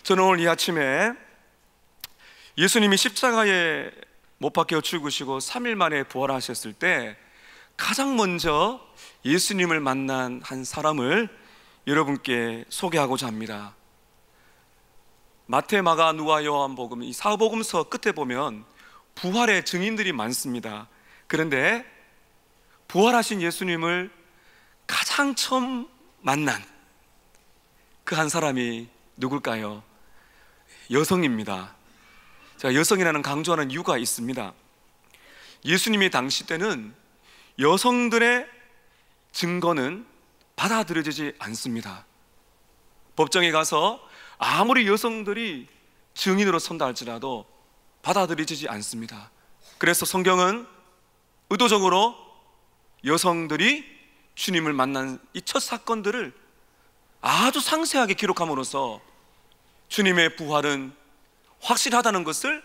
저는 오늘 이 아침에 예수님이 십자가에 못 박혀 죽으시고 3일 만에 부활하셨을 때 가장 먼저 예수님을 만난 한 사람을 여러분께 소개하고자 합니다. 마태, 마가, 누가, 요한복음 이 사복음서 끝에 보면 부활의 증인들이 많습니다. 그런데 부활하신 예수님을 가장 처음 만난 그 한 사람이 누굴까요? 여성입니다. 제가 여성이라는 강조하는 이유가 있습니다. 예수님이 당시 때는 여성들의 증거는 받아들여지지 않습니다. 법정에 가서 아무리 여성들이 증인으로 선다 할지라도 받아들여지지 않습니다. 그래서 성경은 의도적으로 여성들이 주님을 만난 이 첫 사건들을 아주 상세하게 기록함으로써 주님의 부활은 확실하다는 것을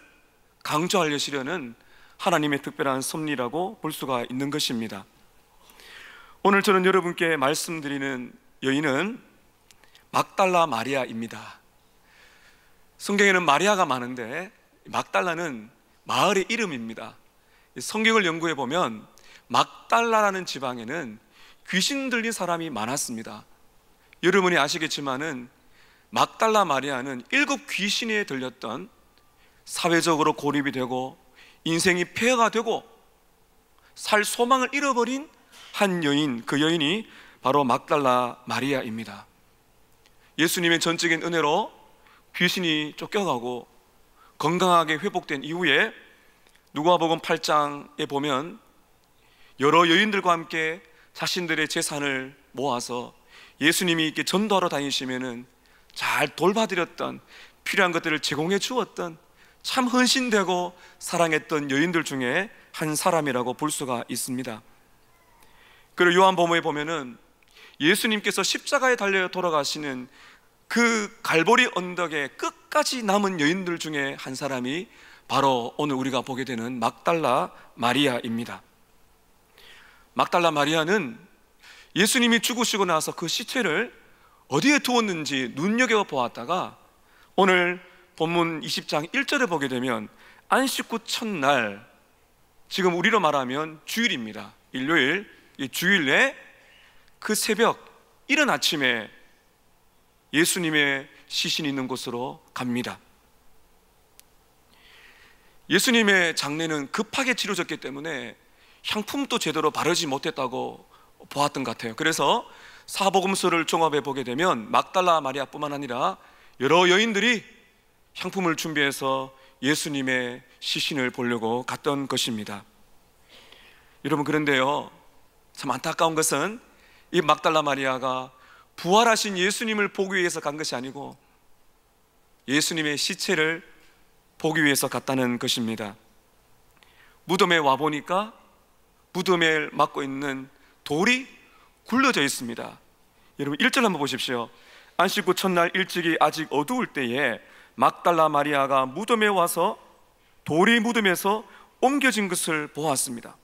강조하려시려는 하나님의 특별한 섭리라고 볼 수가 있는 것입니다. 오늘 저는 여러분께 말씀드리는 여인은 막달라 마리아입니다. 성경에는 마리아가 많은데 막달라는 마을의 이름입니다. 성경을 연구해 보면 막달라라는 지방에는 귀신 들린 사람이 많았습니다. 여러분이 아시겠지만은 막달라 마리아는 7 귀신에 들렸던, 사회적으로 고립이 되고 인생이 폐허가 되고 살 소망을 잃어버린 한 여인, 그 여인이 바로 막달라 마리아입니다. 예수님의 전적인 은혜로 귀신이 쫓겨가고 건강하게 회복된 이후에 누가복음 8장에 보면 여러 여인들과 함께 자신들의 재산을 모아서 예수님이 이렇게 전도하러 다니시면은 잘 돌봐드렸던, 필요한 것들을 제공해 주었던 참 헌신되고 사랑했던 여인들 중에 한 사람이라고 볼 수가 있습니다. 그리고 요한복음에 보면은 예수님께서 십자가에 달려 돌아가시는 그 갈보리 언덕에 끝까지 남은 여인들 중에 한 사람이 바로 오늘 우리가 보게 되는 막달라 마리아입니다. 막달라 마리아는 예수님이 죽으시고 나서 그 시체를 어디에 두었는지 눈여겨보았다가 오늘 본문 20장 1절에 보게 되면 안식 후 첫날, 지금 우리로 말하면 주일입니다. 일요일, 이 주일에 그 새벽 이른 아침에 예수님의 시신이 있는 곳으로 갑니다. 예수님의 장례는 급하게 치러졌기 때문에 향품도 제대로 바르지 못했다고 보았던 것 같아요. 그래서 사복음서를 종합해 보게 되면 막달라 마리아뿐만 아니라 여러 여인들이 향품을 준비해서 예수님의 시신을 보려고 갔던 것입니다. 여러분, 그런데요, 참 안타까운 것은 이 막달라 마리아가 부활하신 예수님을 보기 위해서 간 것이 아니고 예수님의 시체를 보기 위해서 갔다는 것입니다. 무덤에 와보니까 무덤에 막고 있는 돌이 굴러져 있습니다. 여러분 1절 한번 보십시오. 안식 후 첫날 일찍이 아직 어두울 때에 막달라 마리아가 무덤에 와서 돌이 무덤에서 옮겨진 것을 보았습니다.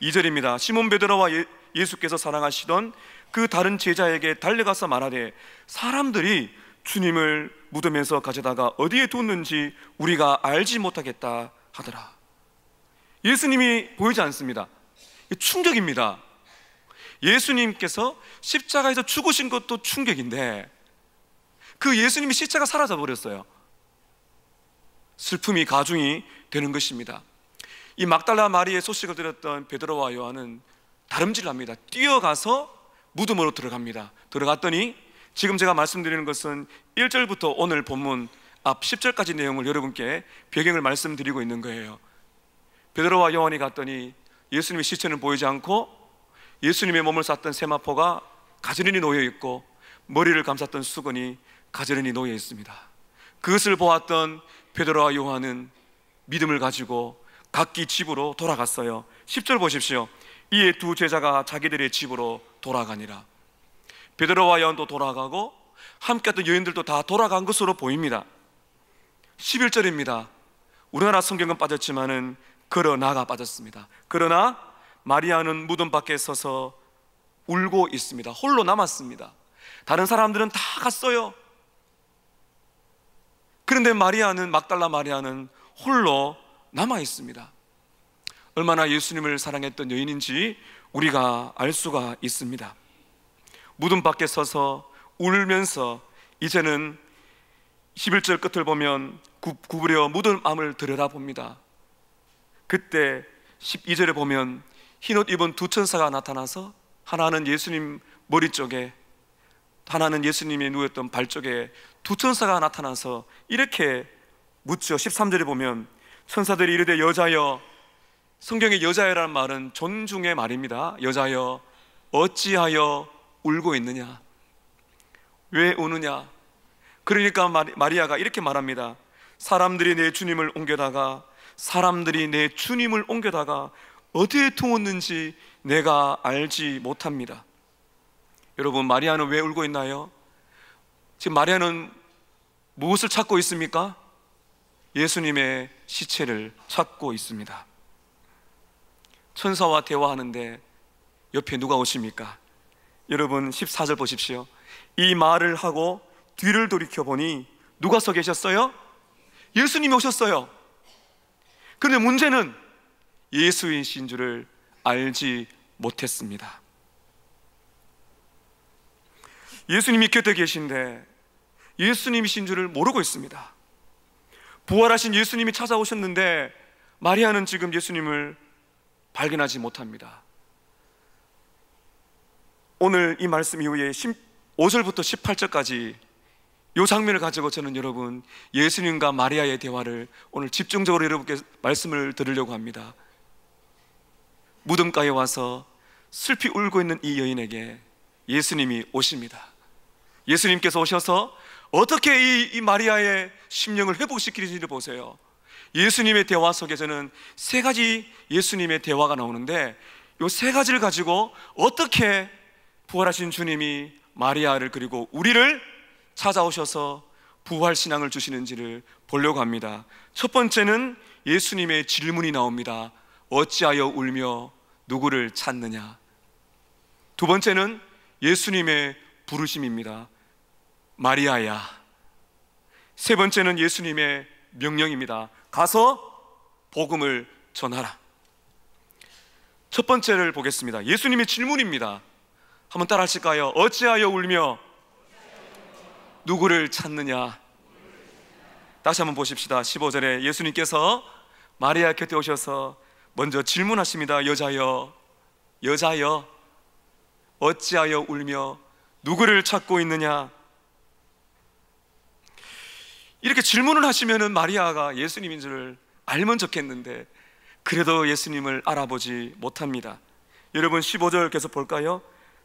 2절입니다. 시몬 베드로와 예수께서 사랑하시던 그 다른 제자에게 달려가서 말하되 사람들이 주님을 무덤에서 가져다가 어디에 뒀는지 우리가 알지 못하겠다 하더라. 예수님이 보이지 않습니다. 충격입니다. 예수님께서 십자가에서 죽으신 것도 충격인데 그 예수님이 시체가 사라져 버렸어요. 슬픔이 가중이 되는 것입니다. 이 막달라 마리아의 소식을 들었던 베드로와 요한은 다름질납니다. 뛰어가서 무덤으로 들어갑니다. 들어갔더니 지금 제가 말씀드리는 것은 1절부터 오늘 본문 앞 10절까지 내용을 여러분께 배경을 말씀드리고 있는 거예요. 베드로와 요한이 갔더니 예수님의 시체는 보이지 않고 예수님의 몸을 쌌던 세마포가 가지런히 놓여 있고 머리를 감쌌던 수건이 가지런히 놓여 있습니다. 그것을 보았던 베드로와 요한은 믿음을 가지고 각기 집으로 돌아갔어요. 10절 보십시오. 이에 두 제자가 자기들의 집으로 돌아가니라. 베드로와 요한도 돌아가고 함께했던 여인들도 다 돌아간 것으로 보입니다. 11절입니다. 우리나라 성경은 빠졌지만은 그러나가 빠졌습니다. 그러나 마리아는 무덤 밖에 서서 울고 있습니다. 홀로 남았습니다. 다른 사람들은 다 갔어요. 그런데 막달라 마리아는 홀로 남아 있습니다. 얼마나 예수님을 사랑했던 여인인지 우리가 알 수가 있습니다. 무덤 밖에 서서 울면서 이제는 11절 끝을 보면 구부려 무덤암을 들여다봅니다. 그때 12절에 보면 흰옷 입은 두 천사가 나타나서 하나는 예수님 머리 쪽에, 하나는 예수님이 누웠던 발 쪽에 두 천사가 나타나서 이렇게 묻죠. 13절에 보면 천사들이 이르되 여자여, 성경의 여자여라는 말은 존중의 말입니다. 여자여 어찌하여 울고 있느냐, 왜 우느냐. 그러니까 마리아가 이렇게 말합니다. 사람들이 내 주님을 옮겨다가 어디에 두었는지 내가 알지 못합니다. 여러분, 마리아는 왜 울고 있나요? 지금 마리아는 무엇을 찾고 있습니까? 예수님의 시체를 찾고 있습니다. 천사와 대화하는데 옆에 누가 오십니까? 여러분 14절 보십시오. 이 말을 하고 뒤를 돌이켜보니 누가 서 계셨어요? 예수님이 오셨어요. 그런데 문제는 예수이신 줄을 알지 못했습니다. 예수님이 곁에 계신데 예수님이신 줄을 모르고 있습니다. 부활하신 예수님이 찾아오셨는데 마리아는 지금 예수님을 발견하지 못합니다. 오늘 이 말씀 이후에 5절부터 18절까지 이 장면을 가지고 저는 여러분 예수님과 마리아의 대화를 오늘 집중적으로 여러분께 말씀을 드리려고 합니다. 무덤가에 와서 슬피 울고 있는 이 여인에게 예수님이 오십니다. 예수님께서 오셔서 어떻게 이 마리아의 심령을 회복시키는지를 보세요. 예수님의 대화 속에서는 세 가지 예수님의 대화가 나오는데 이 세 가지를 가지고 어떻게 부활하신 주님이 마리아를 그리고 우리를 찾아오셔서 부활신앙을 주시는지를 보려고 합니다. 첫 번째는 예수님의 질문이 나옵니다. 어찌하여 울며 누구를 찾느냐. 두 번째는 예수님의 부르심입니다. 마리아야. 세 번째는 예수님의 명령입니다. 가서 복음을 전하라. 첫 번째를 보겠습니다. 예수님의 질문입니다. 한번 따라 하실까요? 어찌하여 울며 누구를 찾느냐. 다시 한번 보십시다. 15절에 예수님께서 마리아 곁에 오셔서 먼저 질문하십니다. 여자여 어찌하여 울며 누구를 찾고 있느냐. 이렇게 질문을 하시면은 마리아가 예수님인 줄 알면 좋겠는데 그래도 예수님을 알아보지 못합니다. 여러분 15절 계속 볼까요?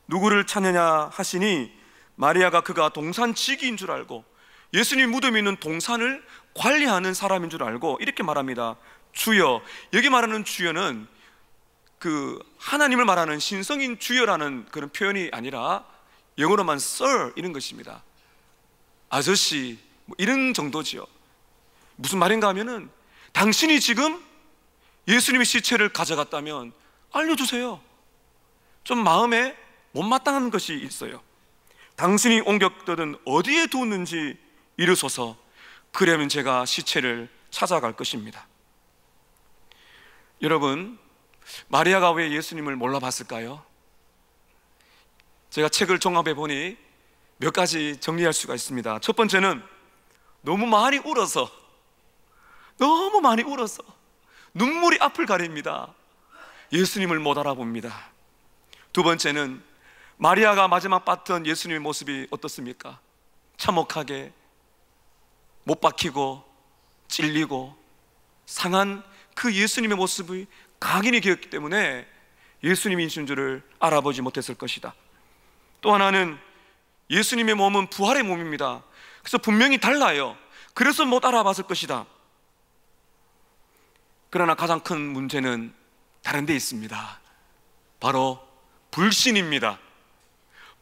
누구를 찾느냐 하시니 마리아가 그가 동산지기인 줄 알고, 예수님 무덤에 있는 동산을 관리하는 사람인 줄 알고 이렇게 말합니다. 주여. 여기 말하는 주여는 그 하나님을 말하는 신성인 주여라는 그런 표현이 아니라 영어로만 Sir 이런 것입니다. 아저씨 뭐 이런 정도지요. 무슨 말인가 하면은 당신이 지금 예수님의 시체를 가져갔다면 알려주세요. 좀 마음에 못마땅한 것이 있어요. 당신이 옮겼든 어디에 두었는지 이르소서. 그러면 제가 시체를 찾아갈 것입니다. 여러분, 마리아가 왜 예수님을 몰라봤을까요? 제가 책을 종합해 보니 몇 가지 정리할 수가 있습니다. 첫 번째는 너무 많이 울어서 눈물이 앞을 가립니다. 예수님을 못 알아봅니다. 두 번째는 마리아가 마지막 봤던 예수님의 모습이 어떻습니까? 참혹하게 못 박히고 찔리고 상한 그 예수님의 모습이 각인이 되었기 때문에 예수님이신 줄을 알아보지 못했을 것이다. 또 하나는 예수님의 몸은 부활의 몸입니다. 그래서 분명히 달라요. 그래서 못 알아봤을 것이다. 그러나 가장 큰 문제는 다른 데 있습니다. 바로 불신입니다.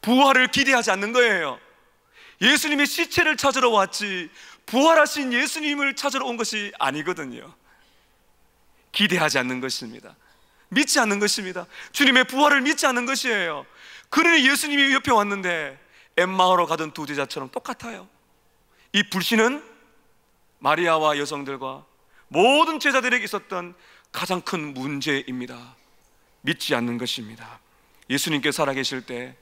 부활을 기대하지 않는 거예요. 예수님의 시체를 찾으러 왔지 부활하신 예수님을 찾으러 온 것이 아니거든요. 기대하지 않는 것입니다. 믿지 않는 것입니다. 주님의 부활을 믿지 않는 것이에요. 그러니 예수님이 옆에 왔는데 엠마오로 가던 두 제자처럼 똑같아요. 이 불신은 마리아와 여성들과 모든 제자들에게 있었던 가장 큰 문제입니다. 믿지 않는 것입니다. 예수님께서 살아계실 때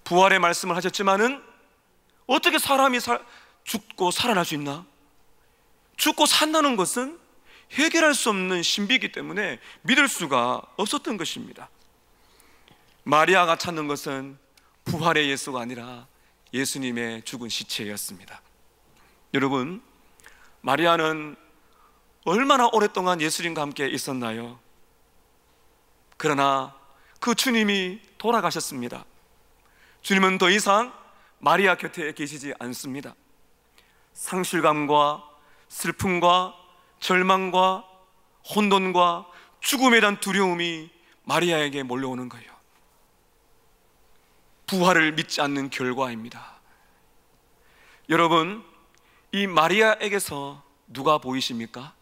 부활의 말씀을 하셨지만은 어떻게 사람이 죽고 살아날 수 있나? 죽고 산다는 것은 해결할 수 없는 신비이기 때문에 믿을 수가 없었던 것입니다. 마리아가 찾는 것은 부활의 예수가 아니라 예수님의 죽은 시체였습니다. 여러분, 마리아는 얼마나 오랫동안 예수님과 함께 있었나요? 그러나 그 주님이 돌아가셨습니다. 주님은 더 이상 마리아 곁에 계시지 않습니다. 상실감과 슬픔과 절망과 혼돈과 죽음에 대한 두려움이 마리아에게 몰려오는 거예요. 부활을 믿지 않는 결과입니다. 여러분, 이 마리아에게서 누가 보이십니까?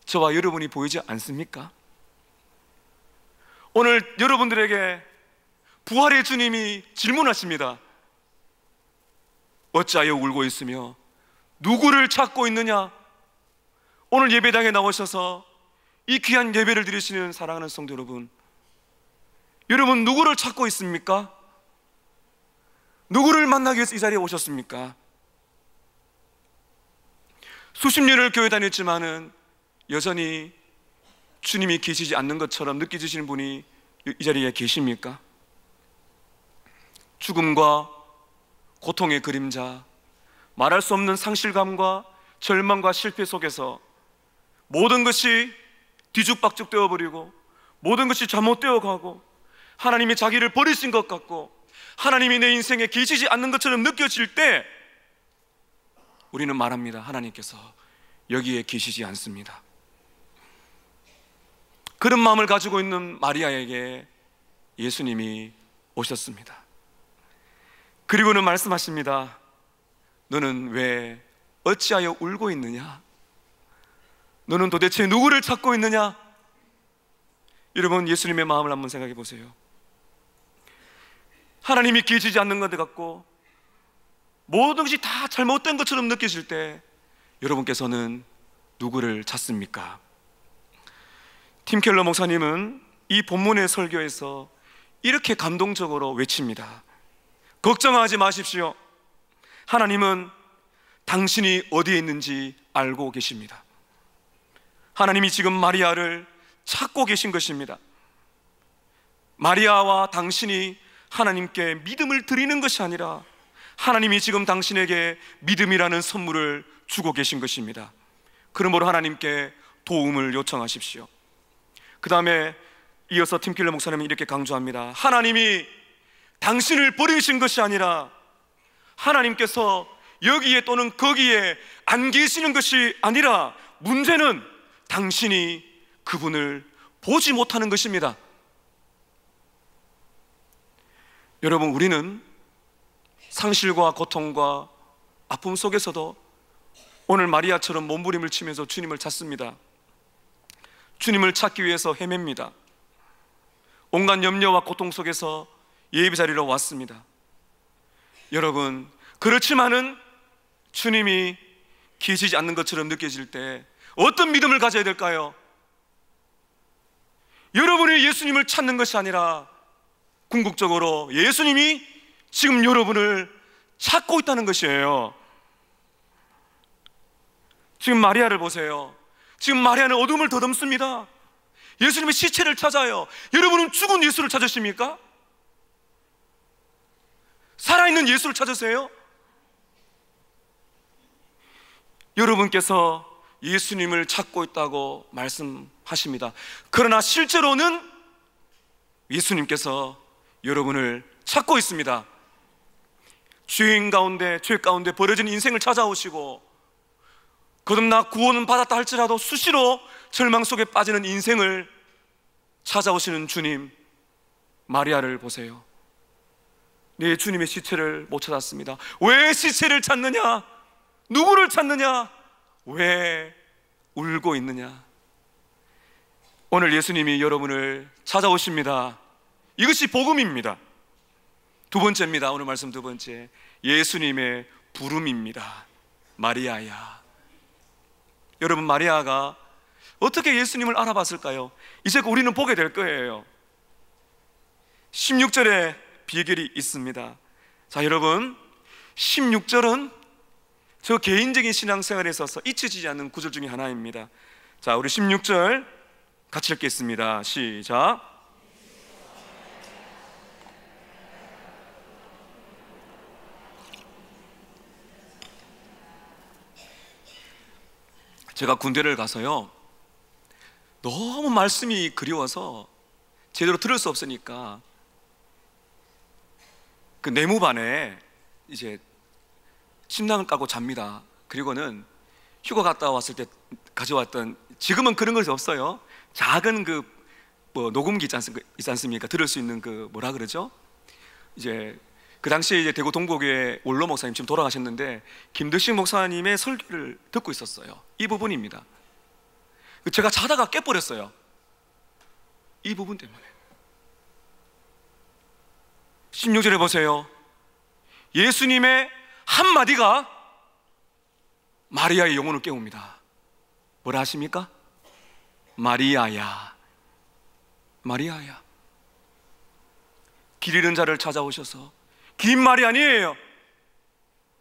저와 여러분이 보이지 않습니까? 오늘 여러분들에게 부활의 주님이 질문하십니다. 어찌하여 울고 있으며 누구를 찾고 있느냐? 오늘 예배당에 나오셔서 이 귀한 예배를 드리시는 사랑하는 성도 여러분, 여러분 누구를 찾고 있습니까? 누구를 만나기 위해서 이 자리에 오셨습니까? 수십 년을 교회 다녔지만은 여전히 주님이 계시지 않는 것처럼 느껴지시는 분이 이 자리에 계십니까? 죽음과 고통의 그림자, 말할 수 없는 상실감과 절망과 실패 속에서 모든 것이 뒤죽박죽 되어버리고 모든 것이 잘못되어 가고 하나님이 자기를 버리신 것 같고 하나님이 내 인생에 계시지 않는 것처럼 느껴질 때 우리는 말합니다. 하나님께서 여기에 계시지 않습니다. 그런 마음을 가지고 있는 마리아에게 예수님이 오셨습니다. 그리고는 말씀하십니다. 너는 왜 어찌하여 울고 있느냐? 너는 도대체 누구를 찾고 있느냐? 여러분, 예수님의 마음을 한번 생각해 보세요. 하나님이 계시지 않는 것 같고 모든 것이 다 잘못된 것처럼 느껴질 때 여러분께서는 누구를 찾습니까? 팀 켈러 목사님은 이 본문의 설교에서 이렇게 감동적으로 외칩니다. 걱정하지 마십시오. 하나님은 당신이 어디에 있는지 알고 계십니다. 하나님이 지금 마리아를 찾고 계신 것입니다. 마리아와 당신이 하나님께 믿음을 드리는 것이 아니라 하나님이 지금 당신에게 믿음이라는 선물을 주고 계신 것입니다. 그러므로 하나님께 도움을 요청하십시오. 그 다음에 이어서 팀킬러 목사님은 이렇게 강조합니다. 하나님이 당신을 버리신 것이 아니라 하나님께서 여기에 또는 거기에 안 계시는 것이 아니라 문제는 당신이 그분을 보지 못하는 것입니다. 여러분, 우리는 상실과 고통과 아픔 속에서도 오늘 마리아처럼 몸부림을 치면서 주님을 찾습니다. 주님을 찾기 위해서 헤맵니다. 온갖 염려와 고통 속에서 예배자리로 왔습니다. 여러분, 그렇지만은 주님이 계시지 않는 것처럼 느껴질 때 어떤 믿음을 가져야 될까요? 여러분이 예수님을 찾는 것이 아니라 궁극적으로 예수님이 지금 여러분을 찾고 있다는 것이에요. 지금 마리아를 보세요. 지금 마리아는 어둠을 더듬습니다. 예수님의 시체를 찾아요. 여러분은 죽은 예수를 찾으십니까? 살아있는 예수를 찾으세요? 여러분께서 예수님을 찾고 있다고 말씀하십니다. 그러나 실제로는 예수님께서 여러분을 찾고 있습니다. 죄 가운데 버려진 인생을 찾아오시고 거듭나 구원은 받았다 할지라도 수시로 절망 속에 빠지는 인생을 찾아오시는 주님, 마리아를 보세요. 네, 주님의 시체를 못 찾았습니다. 왜 시체를 찾느냐? 누구를 찾느냐? 왜 울고 있느냐? 오늘 예수님이 여러분을 찾아오십니다. 이것이 복음입니다. 두 번째입니다. 오늘 말씀 두 번째, 예수님의 부름입니다. 마리아야, 여러분, 마리아가 어떻게 예수님을 알아봤을까요? 이제 우리는 보게 될 거예요. 16절에 비결이 있습니다. 자, 여러분, 16절은 저 개인적인 신앙생활에 있어서 잊혀지지 않는 구절 중에 하나입니다. 자, 우리 16절 같이 읽겠습니다. 시작. 제가 군대를 가서요, 너무 말씀이 그리워서 제대로 들을 수 없으니까 그 내무반에 이제 침낭을 까고 잡니다. 그리고는 휴가 갔다 왔을 때 가져왔던, 지금은 그런 것이 없어요. 작은 녹음기 있지 않습니까? 들을 수 있는 뭐라 그러죠? 이제 그 당시에 이제 대구 동복교회 원로 목사님, 지금 돌아가셨는데 김덕식 목사님의 설교를 듣고 있었어요. 이 부분입니다. 제가 자다가 깨버렸어요. 이 부분 때문에. 16절에 보세요. 예수님의 한마디가 마리아의 영혼을 깨웁니다. 뭐라 하십니까? 마리아야, 마리아야. 길 잃은 자를 찾아오셔서, 긴 말이 아니에요.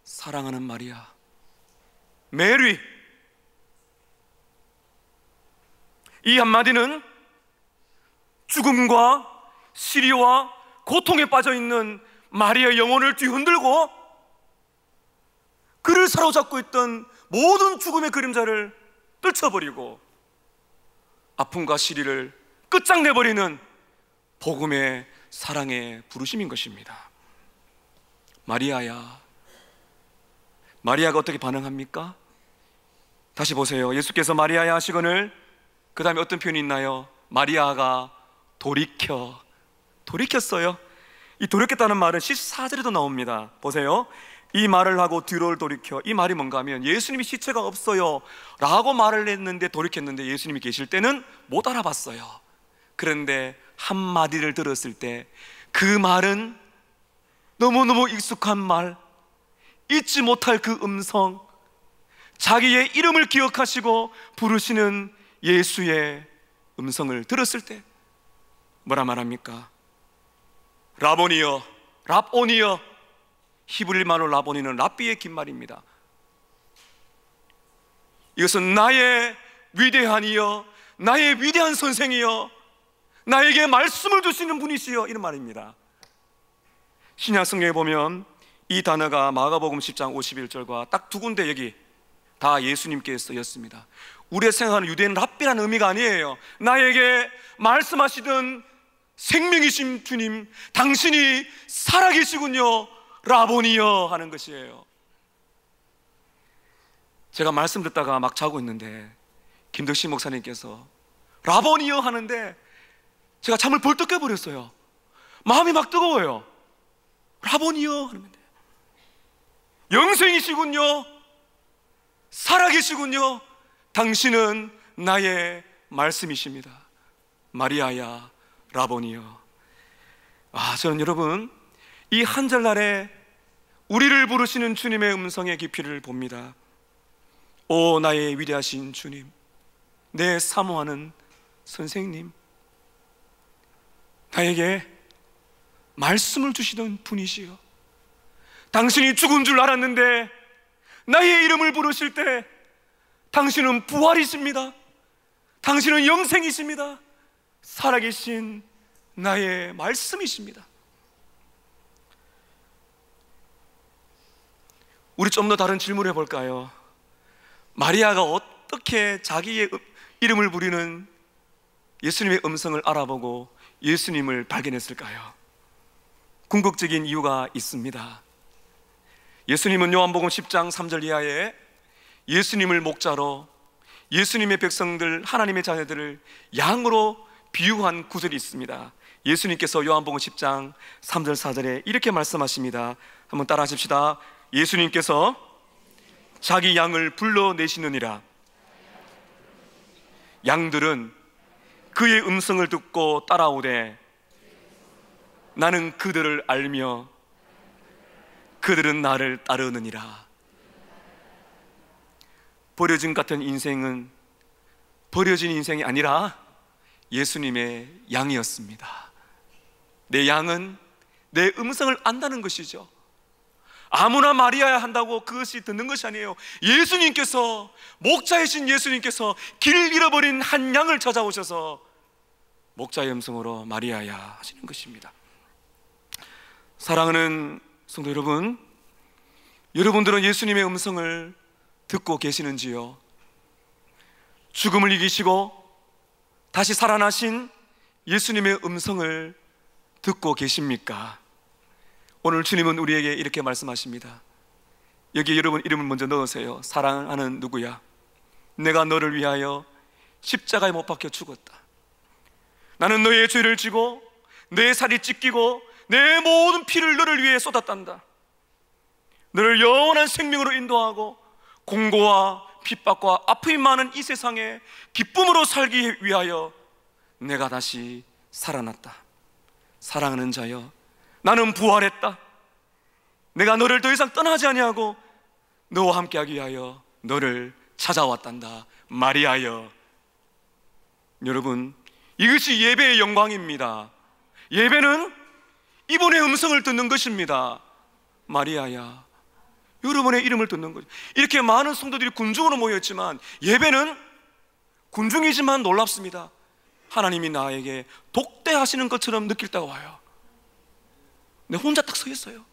사랑하는 마리아, 메리. 이 한마디는 죽음과 시리와 고통에 빠져있는 마리아의 영혼을 뒤흔들고 그를 사로잡고 있던 모든 죽음의 그림자를 떨쳐버리고 아픔과 시리를 끝장내버리는 복음의 사랑의 부르심인 것입니다. 마리아야. 마리아가 어떻게 반응합니까? 다시 보세요. 예수께서 마리아야 하시거늘 그 다음에 어떤 표현이 있나요? 마리아가 돌이켰어요. 이 돌이켰다는 말은 14절에도 나옵니다. 보세요. 이 말을 하고 뒤를 돌이켜. 이 말이 뭔가 하면 예수님이 시체가 없어요 라고 말을 했는데, 돌이켰는데 예수님이 계실 때는 못 알아봤어요. 그런데 한마디를 들었을 때 그 말은 너무너무 익숙한 말, 잊지 못할 그 음성, 자기의 이름을 기억하시고 부르시는 예수의 음성을 들었을 때 뭐라 말합니까? 라보니여, 랍오니여. 히브리 말로 라보니는 랍비의 긴 말입니다. 이것은 나의 위대한 이여, 나의 위대한 선생이여, 나에게 말씀을 주시는 분이시여, 이런 말입니다. 신약 성경에 보면 이 단어가 마가복음 10장 51절과 딱 두 군데 여기 다 예수님께 쓰였습니다. 우리가 생각하는 유대인 랍비라는 의미가 아니에요. 나에게 말씀하시던 생명이신 주님, 당신이 살아계시군요, 라보니여 하는 것이에요. 제가 말씀 듣다가 막 자고 있는데 김덕식 목사님께서 라보니여 하는데 제가 잠을 벌떡 깨버렸어요. 마음이 막 뜨거워요. 라보니여 하는데 영생이시군요, 살아계시군요, 당신은 나의 말씀이십니다. 마리아야, 라보니여. 저는 여러분, 이 한절날에 우리를 부르시는 주님의 음성의 깊이를 봅니다. 오 나의 위대하신 주님, 내 사모하는 선생님, 나에게 말씀을 주시던 분이시여, 당신이 죽은 줄 알았는데 나의 이름을 부르실 때 당신은 부활이십니다. 당신은 영생이십니다. 살아계신 나의 말씀이십니다. 우리 좀 더 다른 질문을 해볼까요? 마리아가 어떻게 자기의 이름을 부리는 예수님의 음성을 알아보고 예수님을 발견했을까요? 궁극적인 이유가 있습니다. 예수님은 요한복음 10장 3절 이하에 예수님을 목자로 예수님의 백성들, 하나님의 자녀들을 양으로 비유한 구절이 있습니다. 예수님께서 요한복음 10장 3절 4절에 이렇게 말씀하십니다. 한번 따라 하십시다. 예수님께서 자기 양을 불러내시느니라. 양들은 그의 음성을 듣고 따라오되 나는 그들을 알며 그들은 나를 따르느니라. 버려진 같은 인생은 버려진 인생이 아니라 예수님의 양이었습니다. 내 양은 내 음성을 안다는 것이죠. 아무나 말이어야 한다고 그것이 듣는 것이 아니에요. 예수님께서, 목자이신 예수님께서 길 잃어버린 한 양을 찾아오셔서 목자의 음성으로 말이어야 하시는 것입니다. 사랑하는 성도 여러분, 여러분들은 예수님의 음성을 듣고 계시는지요? 죽음을 이기시고 다시 살아나신 예수님의 음성을 듣고 계십니까? 오늘 주님은 우리에게 이렇게 말씀하십니다. 여기 여러분 이름을 먼저 넣으세요. 사랑하는 누구야? 내가 너를 위하여 십자가에 못 박혀 죽었다. 나는 너의 죄를 지고 내 살이 찢기고 내 모든 피를 너를 위해 쏟았단다. 너를 영원한 생명으로 인도하고 공고와 핍박과 아픔이 많은 이 세상에 기쁨으로 살기 위하여 내가 다시 살아났다. 사랑하는 자여, 나는 부활했다. 내가 너를 더 이상 떠나지 아니하고 너와 함께하기 위하여 너를 찾아왔단다. 마리아여. 여러분, 이것이 예배의 영광입니다. 예배는 이분의 음성을 듣는 것입니다. 마리아야, 여러분의 이름을 듣는 거죠. 이렇게 많은 성도들이 군중으로 모였지만 예배는 군중이지만 놀랍습니다. 하나님이 나에게 독대하시는 것처럼 느낄 때가 와요. 내 혼자 딱 서 있어요.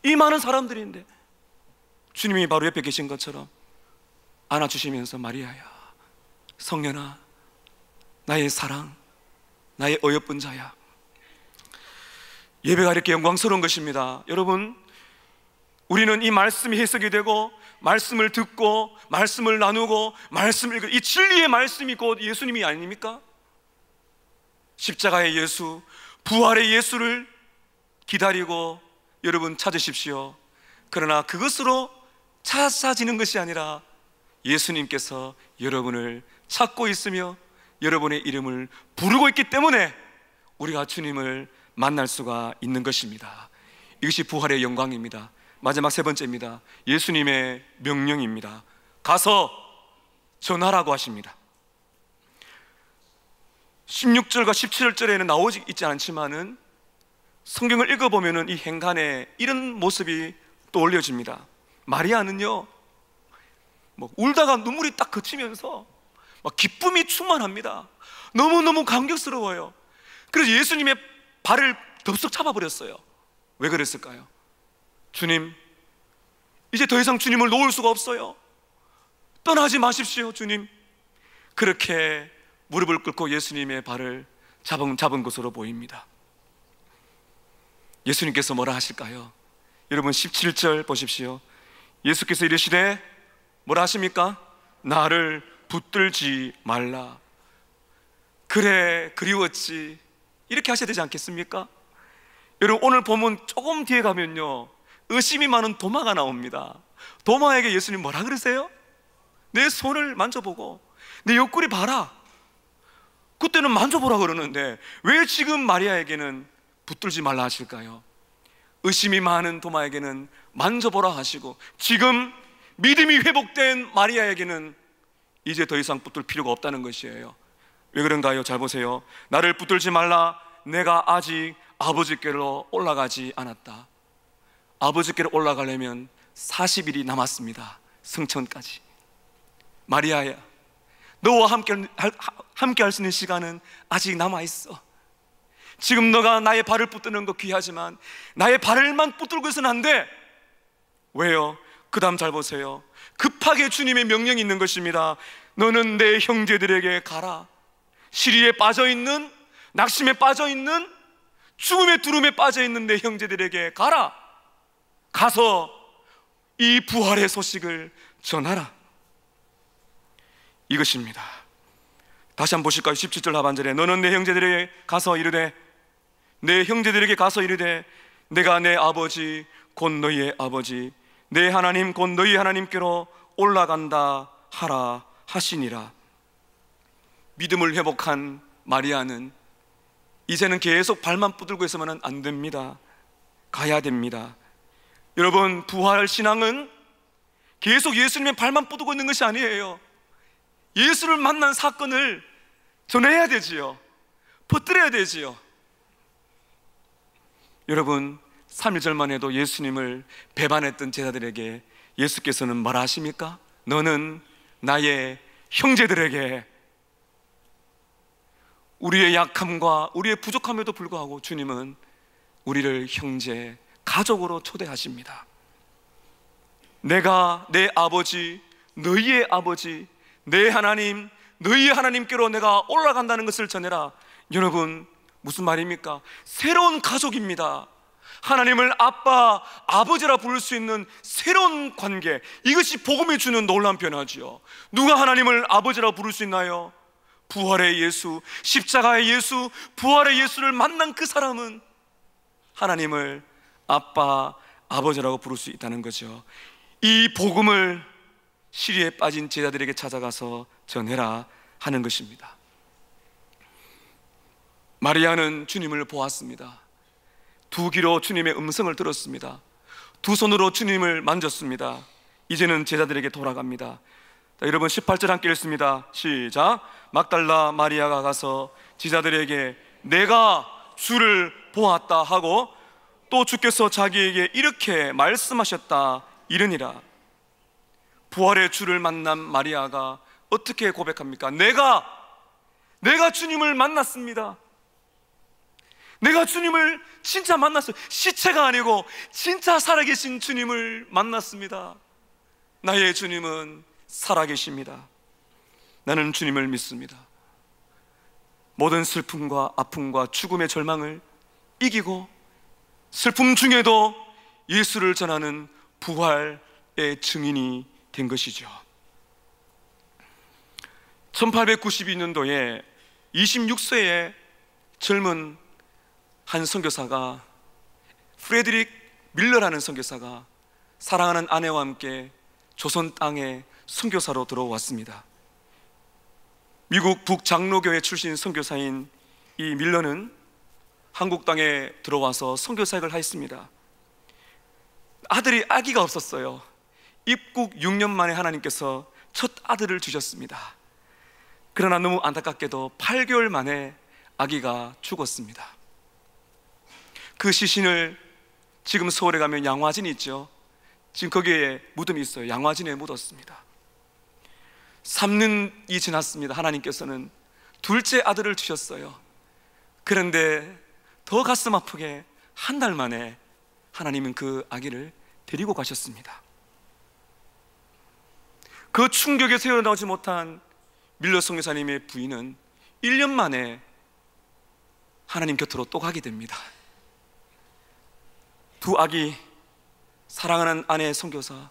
이 많은 사람들인데 주님이 바로 옆에 계신 것처럼 안아주시면서 마리아야, 성년아, 나의 사랑, 나의 어여쁜 자야. 예배가 이렇게 영광스러운 것입니다. 여러분, 우리는 이 말씀이 해석이 되고 말씀을 듣고 말씀을 나누고 말씀을 읽고, 이 진리의 말씀이 곧 예수님이 아닙니까? 십자가의 예수, 부활의 예수를 기다리고 여러분 찾으십시오. 그러나 그것으로 찾아지는 것이 아니라 예수님께서 여러분을 찾고 있으며 여러분의 이름을 부르고 있기 때문에 우리가 주님을 만날 수가 있는 것입니다. 이것이 부활의 영광입니다. 마지막 세 번째입니다. 예수님의 명령입니다. 가서 전하라고 하십니다. 16절과 17절에는 나오지 있지 않지만은 성경을 읽어보면 이 행간에 이런 모습이 떠올려집니다. 마리아는요, 울다가 눈물이 딱 그치면서 막 기쁨이 충만합니다. 너무너무 감격스러워요. 그래서 예수님의 발을 덥석 잡아버렸어요. 왜 그랬을까요? 주님, 이제 더 이상 주님을 놓을 수가 없어요. 떠나지 마십시오, 주님. 그렇게 무릎을 꿇고 예수님의 발을 잡은 것으로 보입니다. 예수님께서 뭐라 하실까요? 여러분 17절 보십시오. 예수께서 이르시되 뭐라 하십니까? 나를 붙들지 말라. 그래, 그리웠지. 이렇게 하셔야 되지 않겠습니까? 여러분, 오늘 보면 조금 뒤에 가면요, 의심이 많은 도마가 나옵니다. 도마에게 예수님 뭐라 그러세요? 내 손을 만져보고 내 옆구리 봐라. 그때는 만져보라 그러는데 왜 지금 마리아에게는 붙들지 말라 하실까요? 의심이 많은 도마에게는 만져보라 하시고 지금 믿음이 회복된 마리아에게는 이제 더 이상 붙들 필요가 없다는 것이에요. 왜 그런가요? 잘 보세요. 나를 붙들지 말라. 내가 아직 아버지께로 올라가지 않았다. 아버지께로 올라가려면 40일이 남았습니다. 승천까지. 마리아야, 너와 함께 할 수 있는 시간은 아직 남아있어. 지금 너가 나의 발을 붙드는 거 귀하지만 나의 발을만 붙들고 있어는 안 돼. 왜요? 그 다음 잘 보세요. 급하게 주님의 명령이 있는 것입니다. 너는 내 형제들에게 가라. 시리에 빠져있는, 낙심에 빠져있는, 죽음의 두름에 빠져있는 내 형제들에게 가라. 가서 이 부활의 소식을 전하라. 이것입니다. 다시 한번 보실까요? 17절 하반절에 너는 내 형제들에게 가서 이르되, 내 형제들에게 가서 이르되 내가 내 아버지 곧 너희의 아버지 내 하나님 곧 너희 하나님께로 올라간다 하라 하시니라. 믿음을 회복한 마리아는 이제는 계속 발만 붙들고 있으면 안 됩니다. 가야 됩니다. 여러분, 부활 신앙은 계속 예수님의 발만 뻗고 있는 것이 아니에요. 예수를 만난 사건을 전해야 되지요. 퍼뜨려야 되지요. 여러분, 3일절만 해도 예수님을 배반했던 제자들에게 예수께서는 뭐라 하십니까? 너는 나의 형제들에게, 우리의 약함과 우리의 부족함에도 불구하고 주님은 우리를 형제, 가족으로 초대하십니다. 내가 내 아버지, 너희의 아버지, 내 하나님, 너희의 하나님께로 내가 올라간다는 것을 전해라. 여러분, 무슨 말입니까? 새로운 가족입니다. 하나님을 아빠, 아버지라 부를 수 있는 새로운 관계, 이것이 복음이 주는 놀라운 변화지요. 누가 하나님을 아버지라 부를 수 있나요? 부활의 예수, 십자가의 예수, 부활의 예수를 만난 그 사람은 하나님을 아빠, 아버지라고 부를 수 있다는 거죠. 이 복음을 시리에 빠진 제자들에게 찾아가서 전해라 하는 것입니다. 마리아는 주님을 보았습니다. 두 귀로 주님의 음성을 들었습니다. 두 손으로 주님을 만졌습니다. 이제는 제자들에게 돌아갑니다. 자, 여러분 18절 함께 읽습니다. 시작. 막달라 마리아가 가서 제자들에게 내가 주를 보았다 하고 또 주께서 자기에게 이렇게 말씀하셨다 이르니라. 부활의 주를 만난 마리아가 어떻게 고백합니까? 내가 주님을 만났습니다. 내가 주님을 진짜 만났어요. 시체가 아니고 진짜 살아계신 주님을 만났습니다. 나의 주님은 살아계십니다. 나는 주님을 믿습니다. 모든 슬픔과 아픔과 죽음의 절망을 이기고 슬픔 중에도 예수를 전하는 부활의 증인이 된 것이죠. 1892년도에 26세의 젊은 한 선교사가, 프레드릭 밀러라는 선교사가 사랑하는 아내와 함께 조선 땅에 선교사로 들어왔습니다. 미국 북장로교회 출신 선교사인 이 밀러는 한국 땅에 들어와서 선교사역을 하였습니다. 아기가 없었어요. 입국 6년 만에 하나님께서 첫 아들을 주셨습니다. 그러나 너무 안타깝게도 8개월 만에 아기가 죽었습니다. 그 시신을 지금 서울에 가면 양화진이 있죠. 지금 거기에 무덤이 있어요. 양화진에 묻었습니다. 3년이 지났습니다. 하나님께서는 둘째 아들을 주셨어요. 그런데 더 가슴 아프게 한 달 만에 하나님은 그 아기를 데리고 가셨습니다. 그 충격에 새어나오지 못한 밀러 선교사님의 부인은 1년 만에 하나님 곁으로 또 가게 됩니다. 두 아기, 사랑하는 아내 선교사,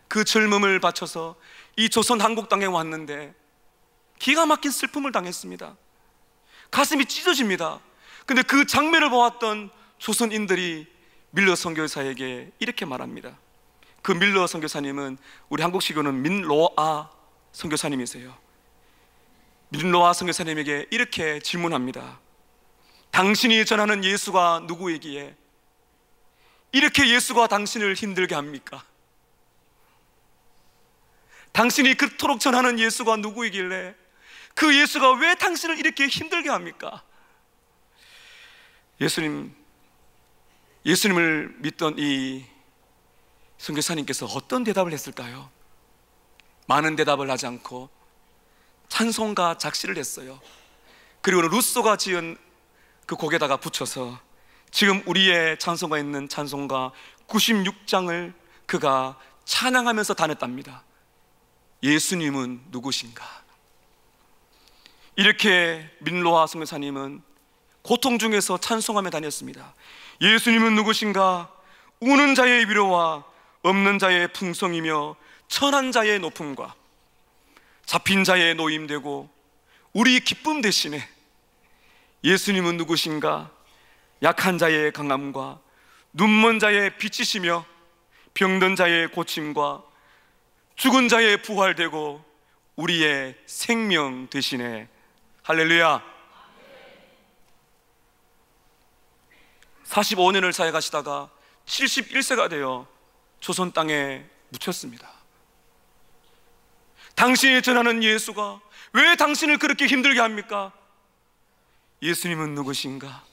그 젊음을 바쳐서 이 조선 한국 땅에 왔는데 기가 막힌 슬픔을 당했습니다. 가슴이 찢어집니다. 근데 그 장면을 보았던 조선인들이 밀러 선교사에게 이렇게 말합니다. 그 밀러 선교사님은 우리 한국식으로는 민로아 선교사님이세요. 민로아 선교사님에게 이렇게 질문합니다. 당신이 전하는 예수가 누구이기에 이렇게 예수가 당신을 힘들게 합니까? 당신이 그토록 전하는 예수가 누구이길래 그 예수가 왜 당신을 이렇게 힘들게 합니까? 예수님을 믿던 이 선교사님께서 어떤 대답을 했을까요? 많은 대답을 하지 않고 찬송가 작시를 했어요. 그리고 루소가 지은 그 곡에다가 붙여서 지금 우리의 찬송가에 있는 찬송가 96장을 그가 찬양하면서 다녔답니다. 예수님은 누구신가? 이렇게 민로아 선교사님은 고통 중에서 찬송하며 다녔습니다. 예수님은 누구신가? 우는 자의 위로와 없는 자의 풍성이며 천한 자의 높음과 잡힌 자의 노임되고 우리 기쁨 대신에 예수님은 누구신가? 약한 자의 강함과 눈먼 자의 빛이시며 병든 자의 고침과 죽은 자의 부활되고 우리의 생명 되시네. 할렐루야. 45년을 사역하시다가 71세가 되어 조선 땅에 묻혔습니다. 당신이 전하는 예수가 왜 당신을 그렇게 힘들게 합니까? 예수님은 누구신가?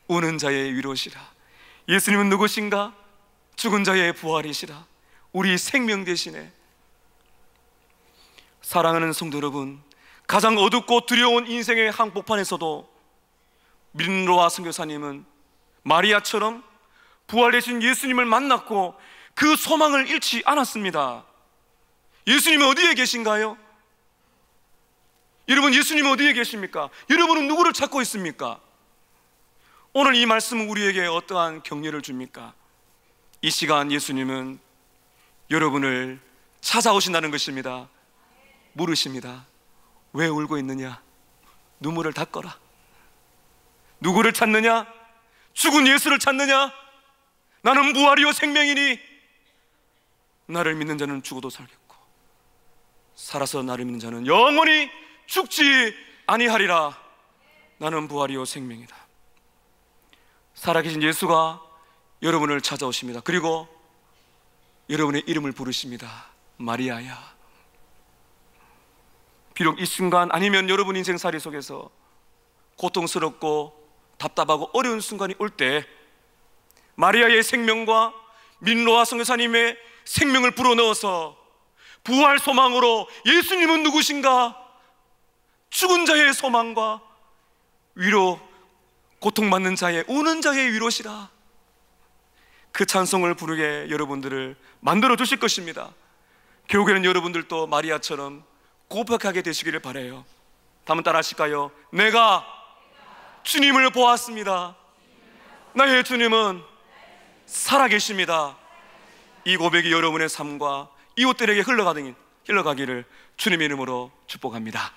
우는 자의 위로시라. 예수님은 누구신가? 죽은 자의 부활이시라. 우리 생명 대신에. 사랑하는 성도 여러분, 가장 어둡고 두려운 인생의 한복판에서도 민로아 선교사님은 마리아처럼 부활되신 예수님을 만났고 그 소망을 잃지 않았습니다. 예수님은 어디에 계신가요? 여러분, 예수님은 어디에 계십니까? 여러분은 누구를 찾고 있습니까? 오늘 이 말씀은 우리에게 어떠한 격려를 줍니까? 이 시간 예수님은 여러분을 찾아오신다는 것입니다. 물으십니다. 왜 울고 있느냐? 눈물을 닦거라. 누구를 찾느냐? 죽은 예수를 찾느냐? 나는 부활이요 생명이니 나를 믿는 자는 죽어도 살겠고 살아서 나를 믿는 자는 영원히 죽지 아니하리라. 나는 부활이요 생명이다. 살아계신 예수가 여러분을 찾아오십니다. 그리고 여러분의 이름을 부르십니다. 마리아야. 비록 이 순간 아니면 여러분 인생살이 속에서 고통스럽고 답답하고 어려운 순간이 올 때 마리아의 생명과 민로아 선교사님의 생명을 불어넣어서 부활 소망으로 예수님은 누구신가? 죽은 자의 소망과 위로, 고통받는 자의, 우는 자의 위로시라. 그 찬송을 부르게 여러분들을 만들어 주실 것입니다. 결국에는 여러분들도 마리아처럼 고백하게 되시기를 바라요. 한번 따라 하실까요? 내가 주님을 보았습니다. 나의 주님은 살아계십니다. 이 고백이 여러분의 삶과 이웃들에게 흘러가기를 주님의 이름으로 축복합니다.